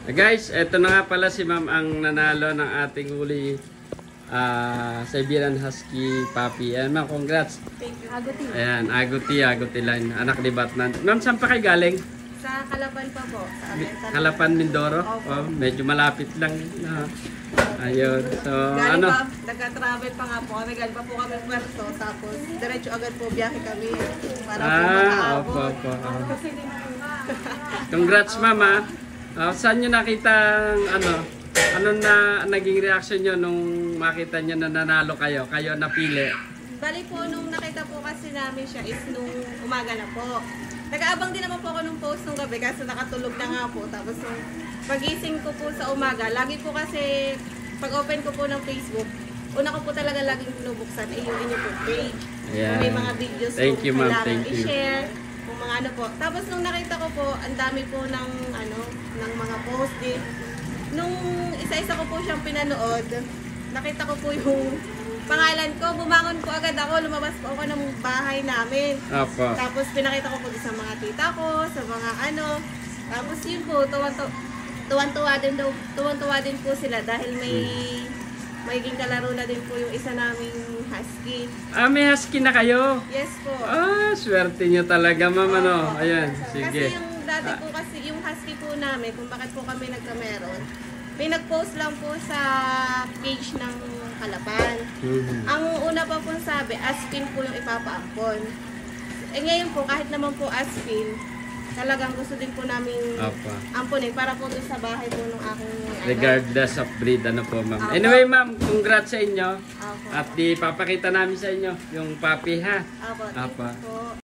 Guys, eto na nga pala si Ma'am ang nanalo ng ating uli Siberian Husky Puppy. Ayan Ma'am, congrats. Thank you. Aguti. Ayan, Aguti line. Anak ni Batman. Ma'am, saan pa kayo galing? Sa Kalapan pa po. Sa amin. Kalapan, Mindoro? Oh, medyo malapit lang. Ayun. So, Galing ano? pa, nagka-travel pa nga po kami. Galing pa po kami Puerto. Tapos, diretso agad po biyahe kami. Para po makaabot. Opo. Congrats Ma'am ha. Saan nyo nakita ano na naging reaction nyo nung makita nyo na nanalo kayo? Kayo napili? Bali po, nung nakita po kasi namin siya is nung umaga na po. Nag-aabang din naman po ako nung post nung gabi kasi nakatulog na nga po. Tapos nung pagising ko po sa umaga, lagi po kasi pag open ko po ng Facebook, una ko po talaga laging binubuksan ay yung inyo po page. Yeah. May mga videos Thank po you, ma'am. kailangan Thank you. i-share. Kung mga ano po. Tapos nung nakita ko po, ang dami po ng ng mga post din. Nung isa-isa ko po siyang pinanood, nakita ko po yung pangalan ko. Bumangon po agad ako, lumabas po ako ng bahay namin. Opo. Tapos pinakita ko po sa mga tita ko, sa mga Tapos yun po, tuwan-tuwa din po sila dahil magiging kalaro na din po yung isa naming husky. May husky na kayo? Yes po. Swerte nyo talaga Ma'am. Opo. Ayan, sige. Kasi yung dati po kasi yung husky po namin, kung bakit po kami nagkameron, may nag-post lang po sa page ng Kalapan. Ang una pa po sabi, Aspin po yung ipapaampon. Ngayon po, kahit naman po Aspin, talagang gusto din po namin ampunin para po doon sa bahay po ng aking Regardless of breed, po Ma'am. Anyway Ma'am, congrats sa inyo. Opo. At di papakita namin sa inyo yung puppy ha. Opo, thank you po.